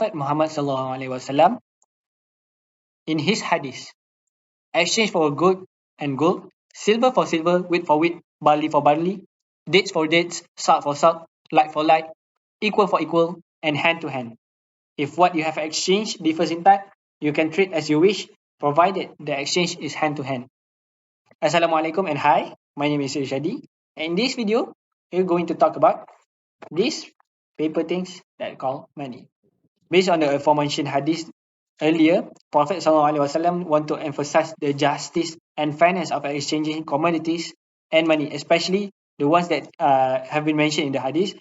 Prophet Muhammad SAW, in his hadith, exchange for gold and gold, silver for silver, wheat for wheat, barley for barley, dates for dates, salt for salt, light for light, equal for equal, and hand to hand. If what you have exchanged differs in type, you can treat as you wish, provided the exchange is hand to hand. Assalamualaikum and hi, my name is Irshadi. In this video, we're going to talk about these paper things that call money. Based on the aforementioned hadith earlier, Prophet SAW want to emphasize the justice and fairness of exchanging commodities and money, especially the ones that have been mentioned in the hadith,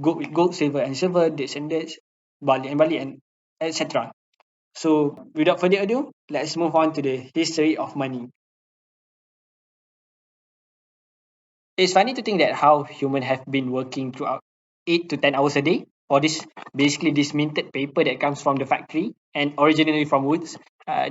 gold with gold, silver and silver, dates and dates, barley and etc. So without further ado, let's move on to the history of money. It's funny to think that how humans have been working throughout 8 to 10 hours a day for this, basically this minted paper that comes from the factory and originally from woods.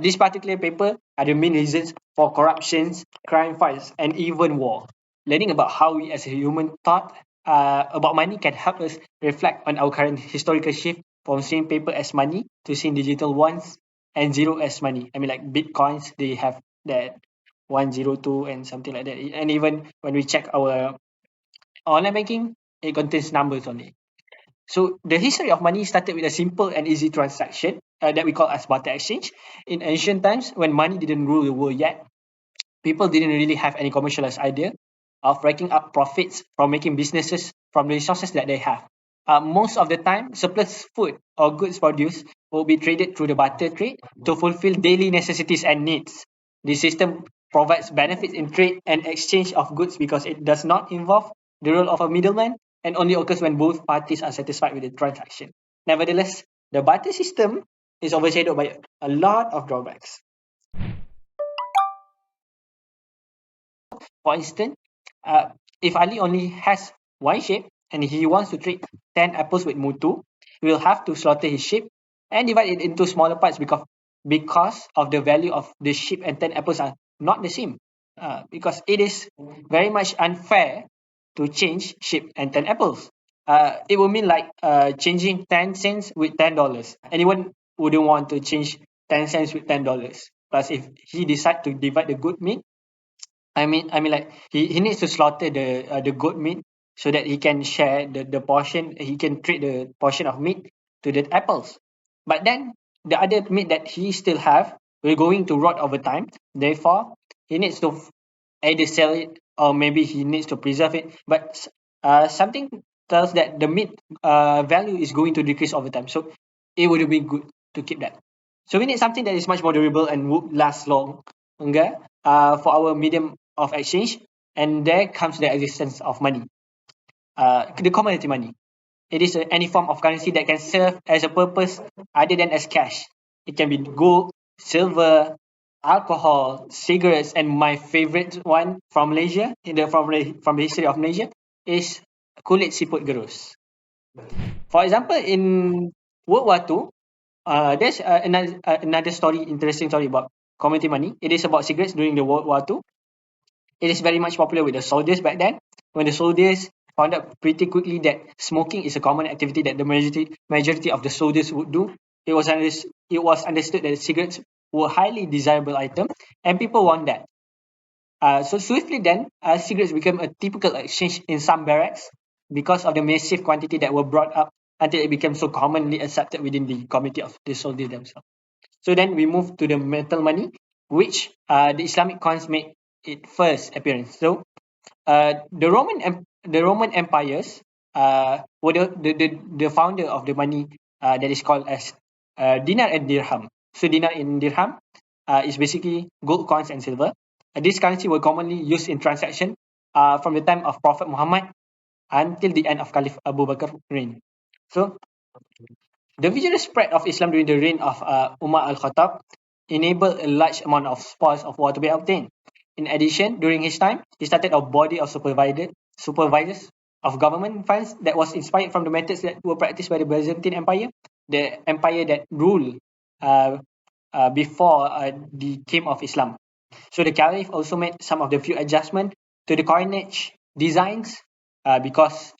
This particular paper are the main reasons for corruptions, crime fights, and even war. Learning about how we as a human thought about money can help us reflect on our current historical shift from seeing paper as money to seeing digital ones and zero as money. I mean, like bitcoins, they have that 102 and something like that. And even when we check our online banking, it contains numbers only. So the history of money started with a simple and easy transaction that we call as barter exchange. In ancient times, when money didn't rule the world yet, people didn't really have any commercialized idea of racking up profits from making businesses from the resources that they have. Most of the time, surplus food or goods produced will be traded through the barter trade to fulfill daily necessities and needs. The system provides benefits in trade and exchange of goods because it does not involve the role of a middleman and only occurs when both parties are satisfied with the transaction. Nevertheless, the barter system is overshadowed by a lot of drawbacks. For instance, if Ali only has one sheep and he wants to trade 10 apples with Mutu, he will have to slaughter his sheep and divide it into smaller parts because of the value of the sheep and 10 apples are not the same. Because it is very much unfair to change sheep and 10 apples. It would mean like changing 10 cents with $10. Anyone wouldn't want to change 10 cents with $10. Plus, if he decide to divide the good meat, I mean, like he needs to slaughter the goat meat so that he can share the portion. He can trade the portion of meat to the apples. But then the other meat that he still have will going to rot over time. Therefore, he needs to either sell it or maybe he needs to preserve it. But something tells that the meat value is going to decrease over time. So it would be good to keep that. So we need something that is much more durable and would last longer for our medium of exchange, and there comes the existence of money, the commodity money. It is any form of currency that can serve as a purpose other than as cash. It can be gold, silver, alcohol, cigarettes, and my favorite one from Malaysia, from the history of Malaysia, is kulit siput gerus. For example, in World War II, there's another story, interesting story about commodity money. It is about cigarettes during the World War II. It is very much popular with the soldiers back then. When the soldiers found out pretty quickly that smoking is a common activity that the majority of the soldiers would do, it was understood that cigarettes were a highly desirable item, and people want that. So swiftly then, cigarettes became a typical exchange in some barracks because of the massive quantity that were brought up until it became so commonly accepted within the community of the soldiers themselves. So then we move to the metal money, which the Islamic coins made its first appearance. So the Roman empires were the founder of the money that is called as dinar and dirham. So dinar and dirham is basically gold coins and silver. This currency were commonly used in transaction from the time of Prophet Muhammad until the end of Caliph Abu Bakr reign. So the vigorous spread of Islam during the reign of Umar al-Khattab enabled a large amount of spoils of war to be obtained. In addition, during his time, he started a body of supervisors of government funds that was inspired from the methods that were practiced by the Byzantine Empire, the empire that ruled before the came of Islam. So the Caliph also made some of the few adjustments to the coinage designs because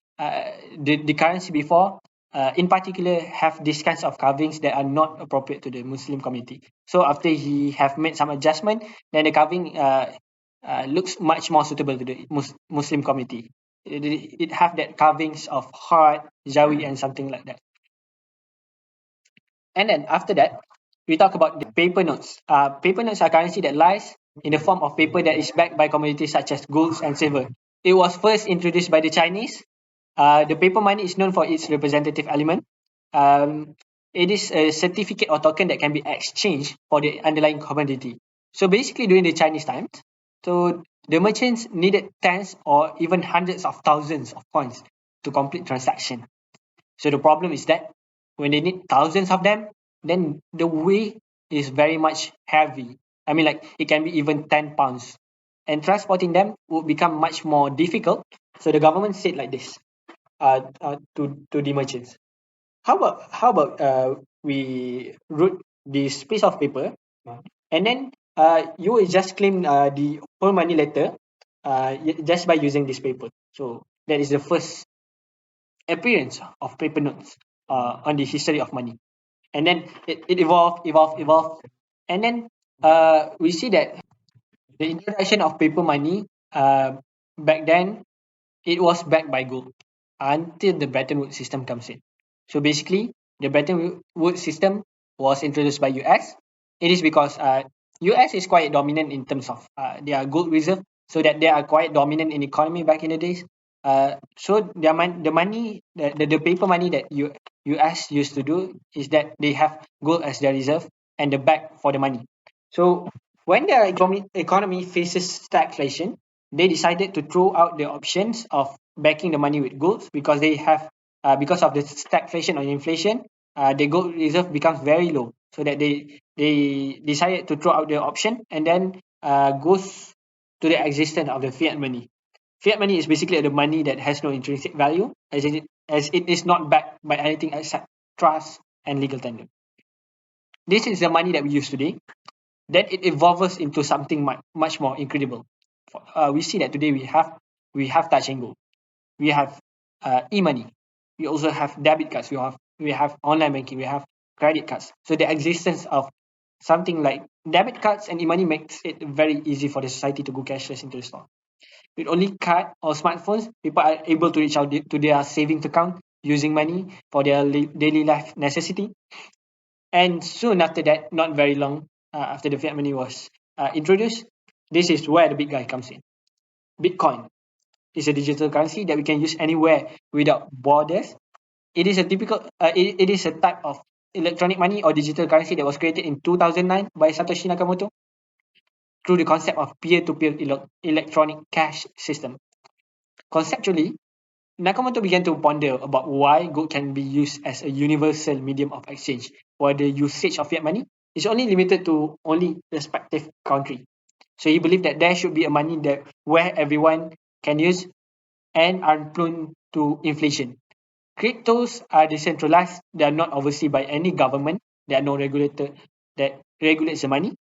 the currency before in particular have these kinds of carvings that are not appropriate to the Muslim community. So after he have made some adjustment, then the carving looks much more suitable to the Muslim community. It have that carvings of heart, jawi, and something like that. And then after that, we talk about the paper notes. Paper notes are currency that lies in the form of paper that is backed by commodities such as gold and silver. It was first introduced by the Chinese. The paper money is known for its representative element. It is a certificate or token that can be exchanged for the underlying commodity. So basically, during the Chinese times, so the merchants needed tens or even hundreds of thousands of coins to complete transaction. So the problem is that when they need thousands of them, then the weight is very much heavy. I mean, like it can be even 10 pounds. And transporting them would become much more difficult. So the government said like this to the merchants. How about we root this piece of paper and then you will just claim the whole money later just by using this paper. So that is the first appearance of paper notes on the history of money. And then it evolved. And then we see that the introduction of paper money back then, it was backed by gold until the Bretton Woods system comes in. So basically, the Bretton Woods system was introduced by US. It is because US is quite dominant in terms of their gold reserve, so that they are quite dominant in economy back in the days. So the money, the paper money that US used to do is that they have gold as their reserve and the back for the money. So when their economy faces stagflation, they decided to throw out the options of backing the money with gold because they have because of the stagflation or inflation, the gold reserve becomes very low. So that they decided to throw out the option and then goes to the existence of the fiat money. Fiat money is basically the money that has no intrinsic value as it is not backed by anything except trust and legal tender. This is the money that we use today. Then it evolves into something much more incredible. We see that today we have touch and go. We have e-money. We also have debit cards. We have online banking. We have credit cards. So the existence of something like debit cards and e-money makes it very easy for the society to go cashless into the store. With only card or smartphones, people are able to reach out to their savings account using money for their daily life necessity. And soon after that, not very long after the fiat money was introduced, this is where the big guy comes in. Bitcoin is a digital currency that we can use anywhere without borders. It is a it is a type of electronic money or digital currency that was created in 2009 by Satoshi Nakamoto through the concept of peer-to-peer electronic cash system. Conceptually, Nakamoto began to ponder about why gold can be used as a universal medium of exchange, while the usage of fiat money is only limited to only respective country. So he believed that there should be a money that where everyone can use and are prone to inflation. Cryptos are decentralized. They are not overseen by any government. There are no regulator that regulates the money.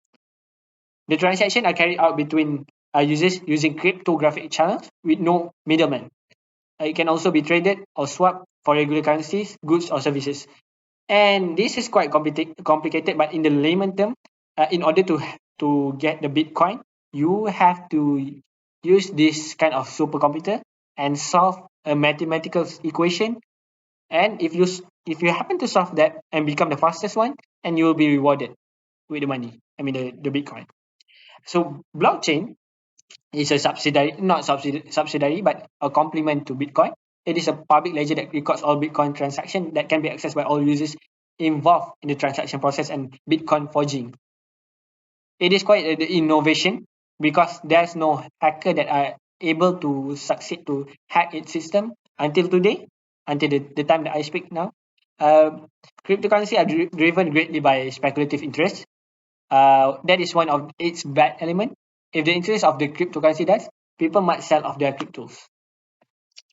The transactions are carried out between users using cryptographic channels with no middleman. It can also be traded or swapped for regular currencies, goods or services. And this is quite complicated, but in the layman term, in order to get the Bitcoin, you have to use this kind of supercomputer and solve a mathematical equation. And if you happen to solve that and become the fastest one, and you will be rewarded with the money. I mean the Bitcoin. So blockchain is a not subsidiary, but a complement to Bitcoin. It is a public ledger that records all Bitcoin transactions that can be accessed by all users involved in the transaction process and Bitcoin forging. It is quite an innovation because there's no hacker that are able to succeed to hack its system until today, until the time that I speak now. Cryptocurrency are driven greatly by speculative interest. That is one of its bad element. If the interest of the cryptocurrency dies, people might sell off their cryptos.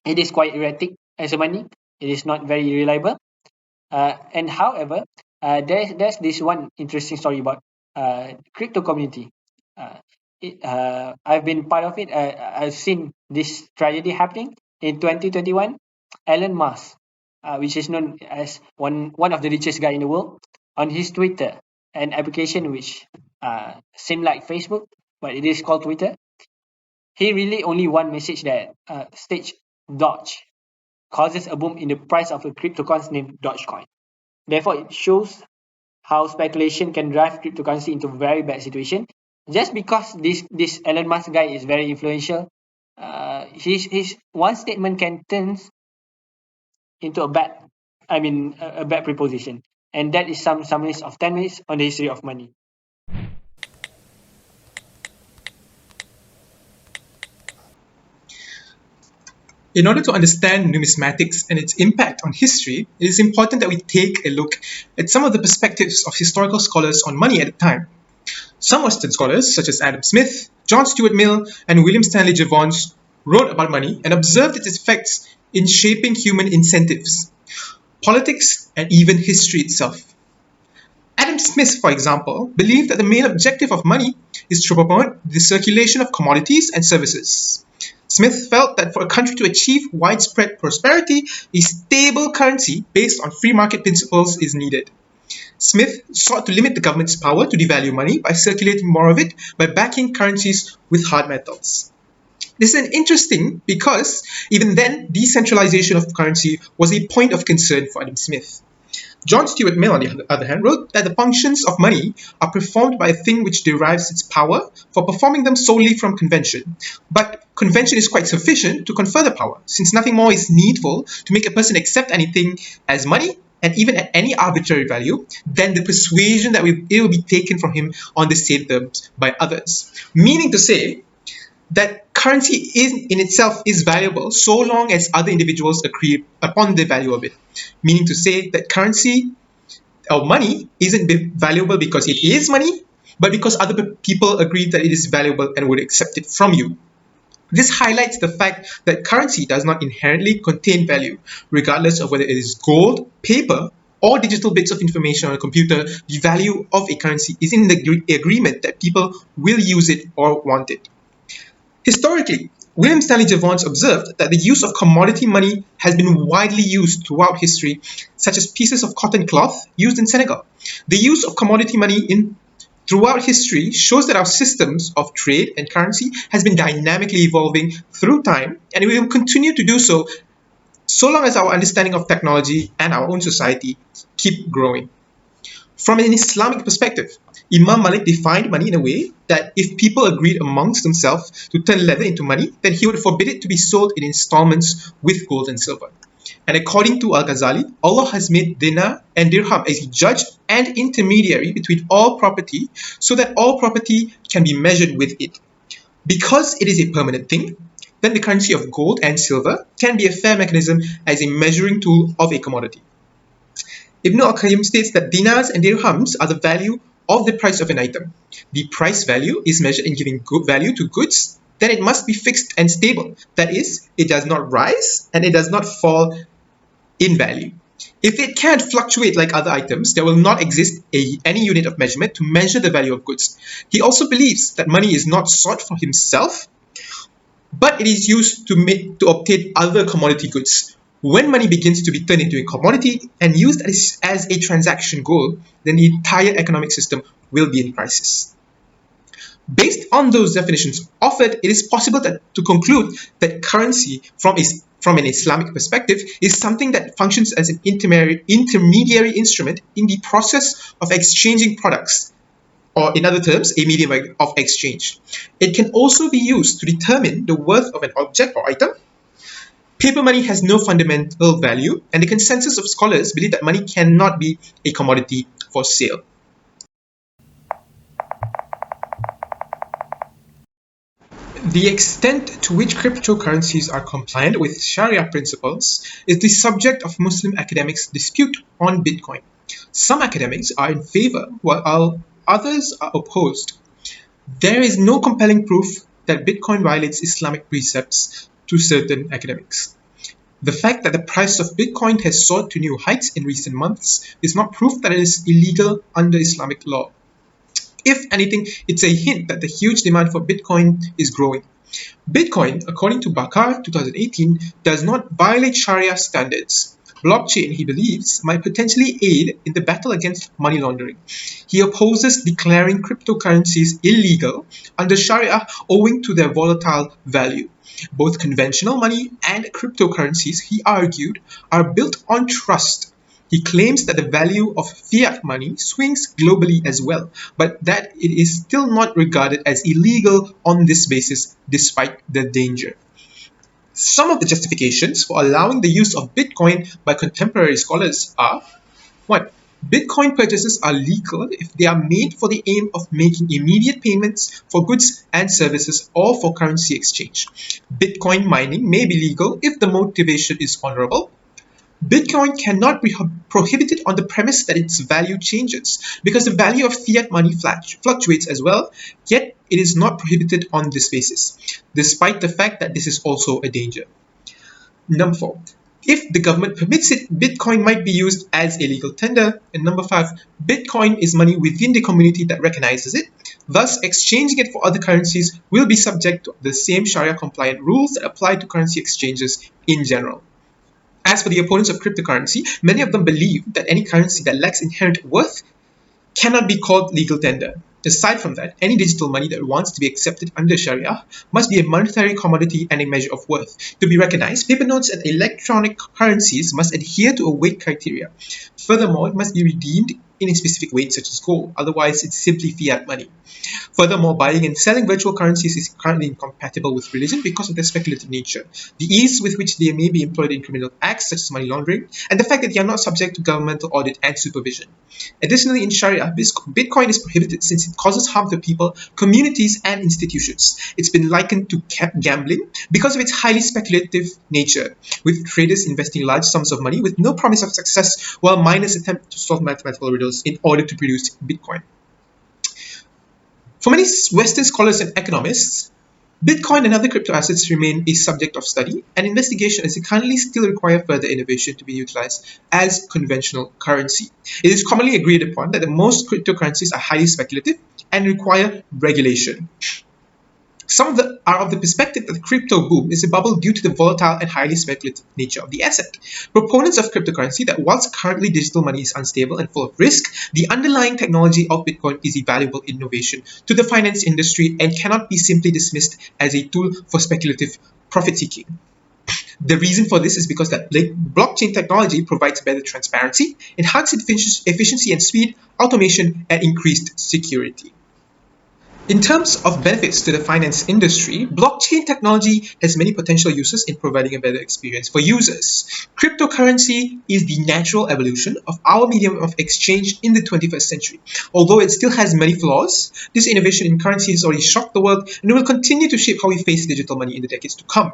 It is quite erratic as a money. It is not very reliable. And however, there's this one interesting story about crypto community. I've been part of it. I've seen this tragedy happening in 2021. Elon Musk. which is known as one of the richest guy in the world, on his Twitter, an application which seemed like Facebook, but it is called Twitter. He really only one message that stage Doge causes a boom in the price of a cryptocurrency named Dogecoin. Therefore, it shows how speculation can drive cryptocurrency into very bad situation. Just because this Elon Musk guy is very influential, his one statement can turn into a bad, a bad preposition. And that is some summaries of 10 minutes on the history of money. In order to understand numismatics and its impact on history, it is important that we take a look at some of the perspectives of historical scholars on money at the time. Some Western scholars, such as Adam Smith, John Stuart Mill, and William Stanley Jevons, wrote about money and observed its effects in shaping human incentives, politics, and even history itself. Adam Smith, for example, believed that the main objective of money is to promote the circulation of commodities and services. Smith felt that for a country to achieve widespread prosperity, a stable currency based on free market principles is needed. Smith sought to limit the government's power to devalue money by circulating more of it by backing currencies with hard metals. This is interesting because even then, decentralization of currency was a point of concern for Adam Smith. John Stuart Mill, on the other hand, wrote that the functions of money are performed by a thing which derives its power for performing them solely from convention. But convention is quite sufficient to confer the power, since nothing more is needful to make a person accept anything as money, and even at any arbitrary value, than the persuasion that it will be taken from him on the same terms by others. Meaning to say that currency in itself is valuable so long as other individuals agree upon the value of it. Meaning to say that currency or money isn't valuable because it is money, but because other people agree that it is valuable and would accept it from you. This highlights the fact that currency does not inherently contain value, regardless of whether it is gold, paper, or digital bits of information on a computer. The value of a currency is in the agreement that people will use it or want it. Historically, William Stanley Jevons observed that the use of commodity money has been widely used throughout history, such as pieces of cotton cloth used in Senegal. The use of commodity money throughout history shows that our systems of trade and currency has been dynamically evolving through time, and it will continue to do so long as our understanding of technology and our own society keep growing. From an Islamic perspective, Imam Malik defined money in a way that if people agreed amongst themselves to turn leather into money, then he would forbid it to be sold in installments with gold and silver. And according to Al-Ghazali, Allah has made dinar and dirham as a judge and intermediary between all property so that all property can be measured with it. Because it is a permanent thing, then the currency of gold and silver can be a fair mechanism as a measuring tool of a commodity. Ibn al-Qayyim states that dinars and dirhams are the value of the price of an item. The price value is measured in giving good value to goods, then it must be fixed and stable. That is, it does not rise and it does not fall in value. If it can't fluctuate like other items, there will not exist any unit of measurement to measure the value of goods. He also believes that money is not sought for himself, but it is used to obtain other commodity goods. When money begins to be turned into a commodity and used as a transaction goal, then the entire economic system will be in crisis. Based on those definitions offered, it is possible to conclude that currency from an Islamic perspective is something that functions as an intermediary instrument in the process of exchanging products, or in other terms, a medium of exchange. It can also be used to determine the worth of an object or item. Paper money has no fundamental value, and the consensus of scholars believe that money cannot be a commodity for sale. The extent to which cryptocurrencies are compliant with Sharia principles is the subject of Muslim academics' dispute on Bitcoin. Some academics are in favor, while others are opposed. There is no compelling proof that Bitcoin violates Islamic precepts to certain academics. The fact that the price of Bitcoin has soared to new heights in recent months is not proof that it is illegal under Islamic law. If anything, it's a hint that the huge demand for Bitcoin is growing. Bitcoin, according to Bakar 2018, does not violate Sharia standards. Blockchain, he believes, might potentially aid in the battle against money laundering. He opposes declaring cryptocurrencies illegal under Sharia owing to their volatile value. Both conventional money and cryptocurrencies, he argued, are built on trust. He claims that the value of fiat money swings globally as well, but that it is still not regarded as illegal on this basis, despite the danger. Some of the justifications for allowing the use of Bitcoin by contemporary scholars are: 1. Bitcoin purchases are legal if they are made for the aim of making immediate payments for goods and services or for currency exchange. Bitcoin mining may be legal if the motivation is honorable. Bitcoin cannot be prohibited on the premise that its value changes, because the value of fiat money fluctuates as well, yet it is not prohibited on this basis, despite the fact that this is also a danger. Number 4. If the government permits it, Bitcoin might be used as a legal tender. And number 5, Bitcoin is money within the community that recognizes it. Thus, exchanging it for other currencies will be subject to the same Sharia-compliant rules that apply to currency exchanges in general. As for the opponents of cryptocurrency, many of them believe that any currency that lacks inherent worth cannot be called legal tender. Aside from that, any digital money that wants to be accepted under Sharia must be a monetary commodity and a measure of worth. To be recognized, paper notes and electronic currencies must adhere to a weight criteria. Furthermore, it must be redeemed in a specific weight such as gold, otherwise it's simply fiat money. Furthermore, buying and selling virtual currencies is currently incompatible with religion because of their speculative nature, the ease with which they may be employed in criminal acts such as money laundering, and the fact that they are not subject to governmental audit and supervision. Additionally, in Sharia, Bitcoin is prohibited since it causes harm to people, communities, and institutions. It's been likened to gambling because of its highly speculative nature, with traders investing large sums of money with no promise of success, while miners attempt to solve mathematical riddles in order to produce Bitcoin. For many Western scholars and economists, Bitcoin and other crypto assets remain a subject of study and investigation, as they currently still require further innovation to be utilized as conventional currency. It is commonly agreed upon that most cryptocurrencies are highly speculative and require regulation. Some are of the perspective that the crypto boom is a bubble due to the volatile and highly speculative nature of the asset. Proponents of cryptocurrency that whilst currently digital money is unstable and full of risk, the underlying technology of Bitcoin is a valuable innovation to the finance industry and cannot be simply dismissed as a tool for speculative profit-seeking. The reason for this is because that blockchain technology provides better transparency, enhanced efficiency and speed, automation, and increased security. In terms of benefits to the finance industry, blockchain technology has many potential uses in providing a better experience for users. Cryptocurrency is the natural evolution of our medium of exchange in the 21st century. Although it still has many flaws, this innovation in currency has already shocked the world and will continue to shape how we face digital money in the decades to come.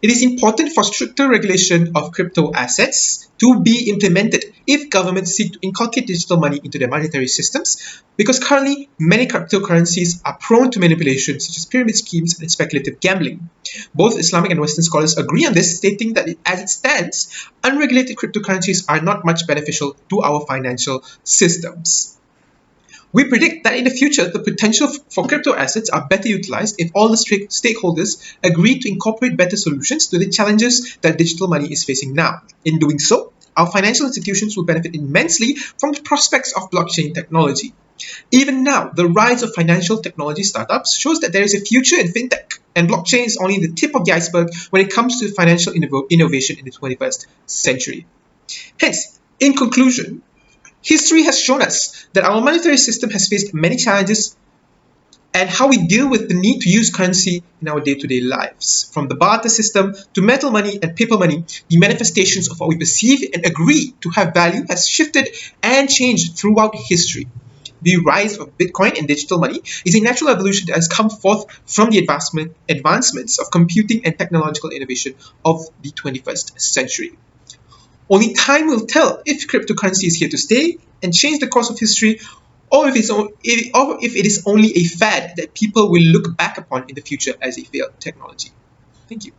It is important for stricter regulation of crypto assets to be implemented if governments seek to inculcate digital money into their monetary systems, because currently many cryptocurrencies are prone to manipulation, such as pyramid schemes and speculative gambling. Both Islamic and Western scholars agree on this, stating that as it stands, unregulated cryptocurrencies are not much beneficial to our financial systems. We predict that in the future, the potential for crypto assets are better utilized if all the stakeholders agree to incorporate better solutions to the challenges that digital money is facing now. In doing so, our financial institutions will benefit immensely from the prospects of blockchain technology. Even now, the rise of financial technology startups shows that there is a future in fintech, and blockchain is only the tip of the iceberg when it comes to financial innovation in the 21st century. Hence, in conclusion, history has shown us that our monetary system has faced many challenges and how we deal with the need to use currency in our day-to-day lives. From the barter system to metal money and paper money, the manifestations of what we perceive and agree to have value has shifted and changed throughout history. The rise of Bitcoin and digital money is a natural evolution that has come forth from the advancements of computing and technological innovation of the 21st century. Only time will tell if cryptocurrency is here to stay and change the course of history, or if it is only a fad that people will look back upon in the future as a failed technology. Thank you.